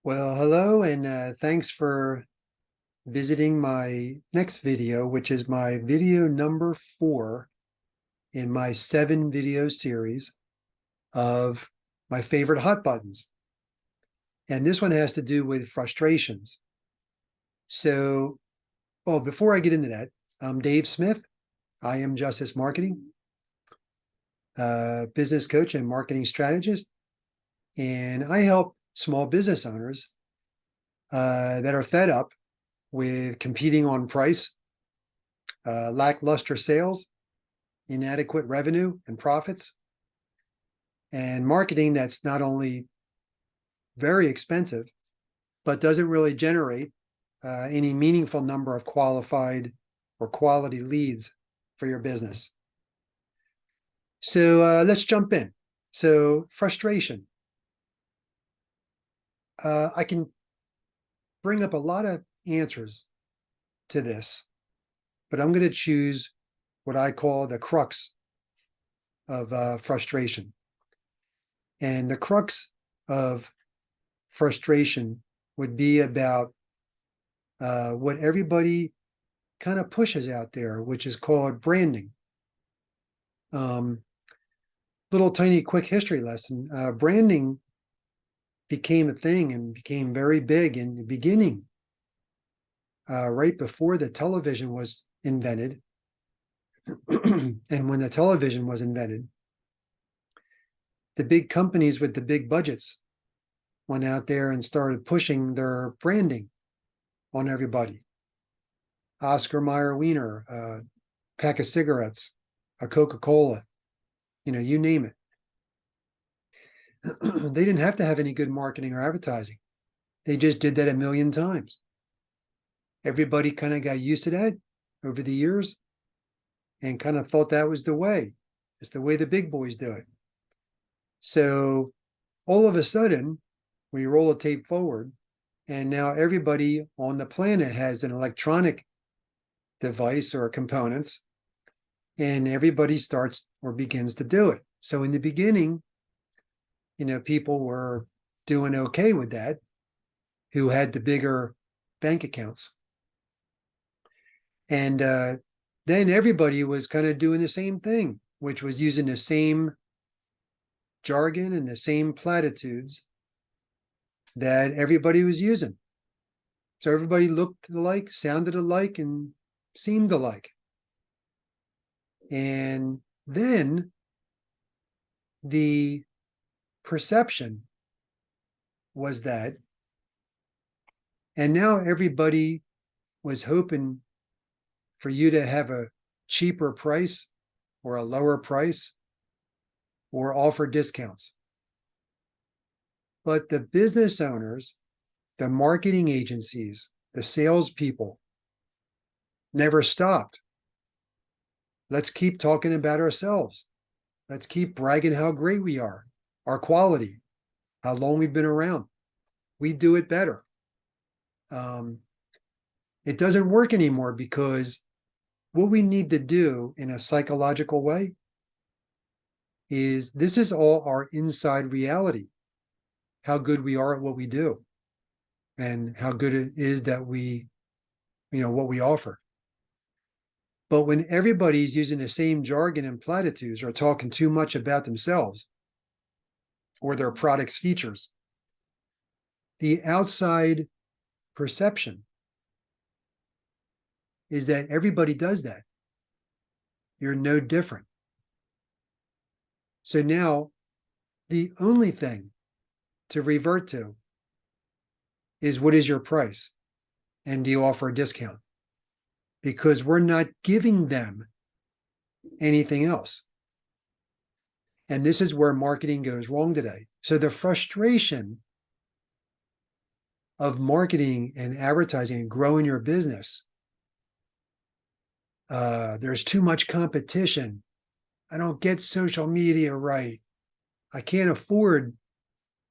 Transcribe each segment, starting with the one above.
Well, hello, and thanks for visiting my next video, which is my video number 4 in my 7 video series of my favorite hot buttons. And this one has to do with frustrations. So, before I get into that, I'm Dave Smith. I am Justice Marketing, business coach and marketing strategist. And I help small business owners that are fed up with competing on price, lackluster sales, inadequate revenue and profits, and marketing that's not only very expensive, but doesn't really generate any meaningful number of qualified or quality leads for your business. So let's jump in. So frustration. I can bring up a lot of answers to this, but I'm going to choose what I call the crux of frustration. And the crux of frustration would be about what everybody kind of pushes out there, which is called branding. Little tiny quick history lesson. Branding became a thing and became very big in the beginning, right before the television was invented. And when the television was invented, the big companies with the big budgets went out there and started pushing their branding on everybody. Oscar Mayer Wiener, a pack of cigarettes, a Coca-Cola, you name it. They didn't have to have any good marketing or advertising. They just did that a million times. Everybody kind of got used to that over the years and kind of thought that was the way. It's the way the big boys do it. So all of a sudden, we roll a tape forward, and now everybody on the planet has an electronic device or components, and everybody starts or begins to do it. So in the beginning, people were doing okay with that, who had the bigger bank accounts. And then everybody was kind of doing the same thing, which was using the same jargon and the same platitudes that everybody was using. So everybody looked alike, sounded alike, and seemed alike. And then the perception was that, and now everybody was hoping for you to have a cheaper price or a lower price or offer discounts. But the business owners, the marketing agencies, the salespeople never stopped. Let's keep talking about ourselves. Let's keep bragging how great we are, our quality, how long we've been around. We do it better. It doesn't work anymore because what we need to do in a psychological way is this is all our inside reality, how good we are at what we do and how good it is that we, what we offer. But when everybody's using the same jargon and platitudes or talking too much about themselves or their product's features, the outside perception is that everybody does that. You're no different. So now the only thing to revert to is, what is your price? And do you offer a discount? Because we're not giving them anything else. And this is where marketing goes wrong today. So the frustration of marketing and advertising and growing your business, there's too much competition. I don't get social media right. I can't afford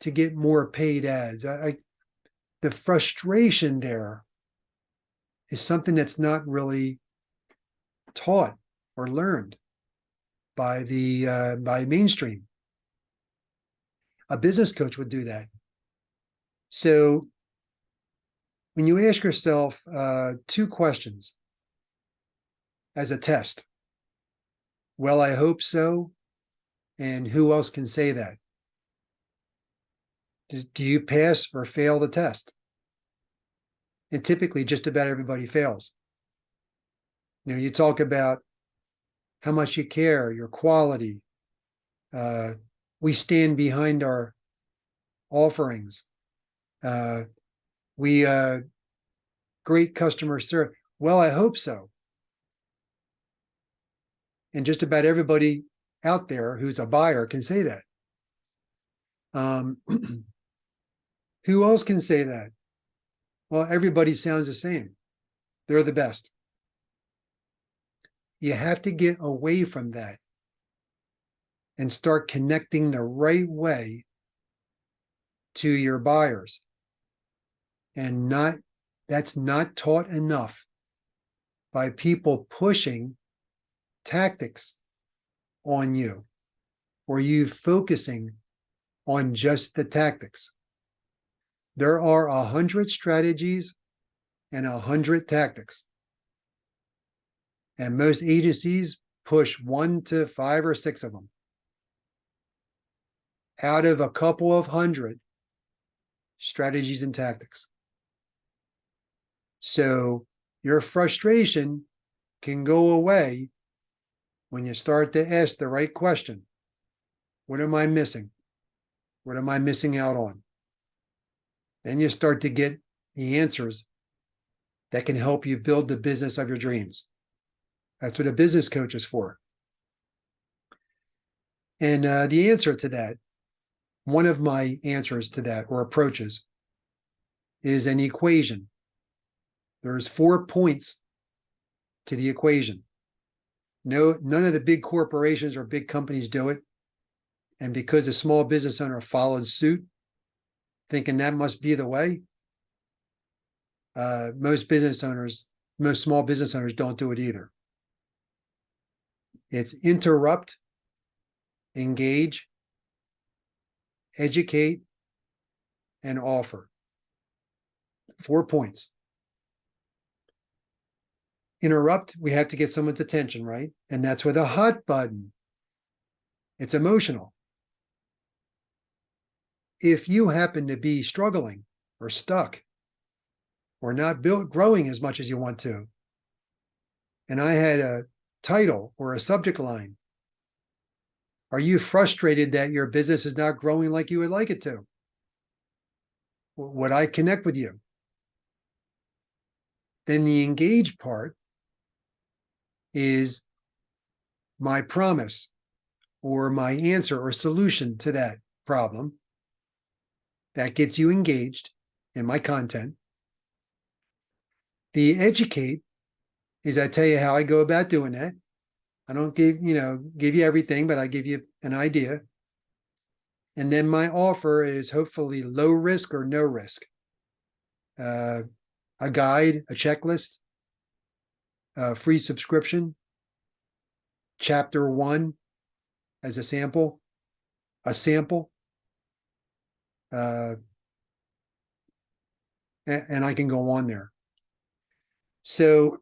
to get more paid ads. The frustration there is something that's not really taught or learned by mainstream. A business coach would do that. So when you ask yourself two questions as a test, well, I hope so, and who else can say that? Do you pass or fail the test? And typically just about everybody fails. You talk about how much you care, your quality. We stand behind our offerings. We great customer service. Well, I hope so. And just about everybody out there who's a buyer can say that. Who else can say that? Well, everybody sounds the same. They're the best. You have to get away from that and start connecting the right way to your buyers. And that's not taught enough by people pushing tactics on you, or you focusing on just the tactics. There are 100 strategies and 100 tactics. And most agencies push 1 to 5 or 6 of them out of a couple of hundred strategies and tactics. So your frustration can go away when you start to ask the right question. What am I missing? What am I missing out on? Then you start to get the answers that can help you build the business of your dreams. That's what a business coach is for. And the answer to that, one of my answers to that or approaches, is an equation. There's 4 points to the equation. No, none of the big corporations or big companies do it. And because a small business owner followed suit, thinking that must be the way, most small business owners don't do it either. It's interrupt, engage, educate, and offer. 4 points. Interrupt, we have to get someone's attention, right? And that's with a hot button. It's emotional. If you happen to be struggling or stuck or not growing as much as you want to, and I had a title or a subject line, are you frustrated that your business is not growing like you would like it to? Would I connect with you? Then the engage part is my promise or my answer or solution to that problem. That gets you engaged in my content. The educate is I tell you how I go about doing that. I don't give you everything, but I give you an idea. And then my offer is hopefully low risk or no risk. A guide, a checklist, a free subscription, chapter 1 as a sample, and I can go on there. So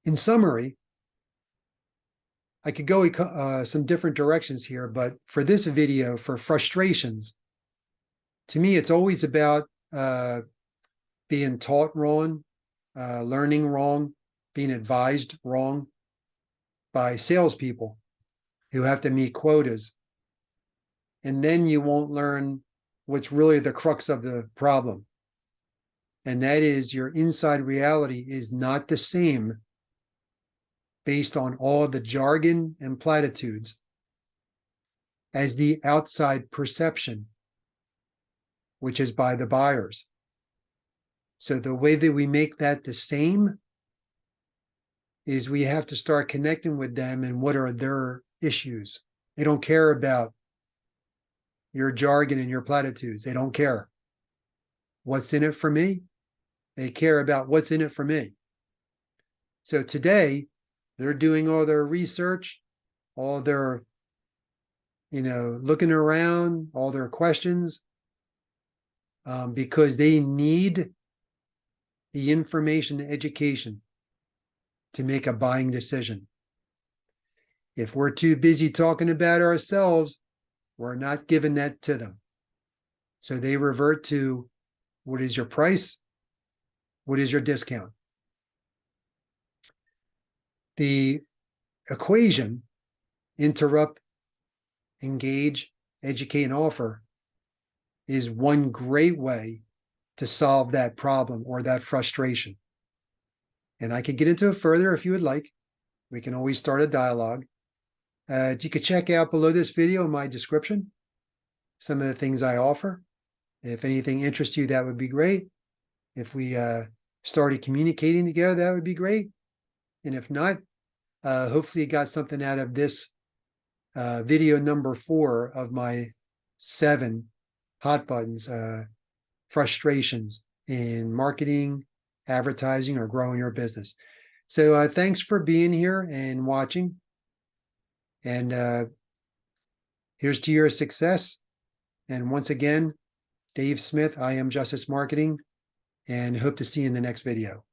in summary, I could go some different directions here, but for this video, for frustrations, to me, it's always about being taught wrong, learning wrong, being advised wrong by salespeople who have to meet quotas. And then you won't learn what's really the crux of the problem. And that is your inside reality is not the same based on all the jargon and platitudes as the outside perception, which is by the buyers. So the way that we make that the same is we have to start connecting with them and what are their issues. They don't care about your jargon and your platitudes. They don't care. What's in it for me? They care about what's in it for me. So today, they're doing all their research, all their, looking around, all their questions. because they need the information and education to make a buying decision. If we're too busy talking about ourselves, we're not giving that to them. So they revert to, what is your price? What is your discount? The equation, interrupt, engage, educate, and offer, is one great way to solve that problem or that frustration. And I could get into it further if you would like. We can always start a dialogue. You could check out below this video in my description some of the things I offer. If anything interests you, that would be great. If we started communicating together, that would be great. And if not, hopefully you got something out of this video number 4 of my 7 hot buttons, frustrations in marketing, advertising, or growing your business. So thanks for being here and watching. And here's to your success. And once again, Dave Smith, I Am Justice Marketing, and hope to see you in the next video.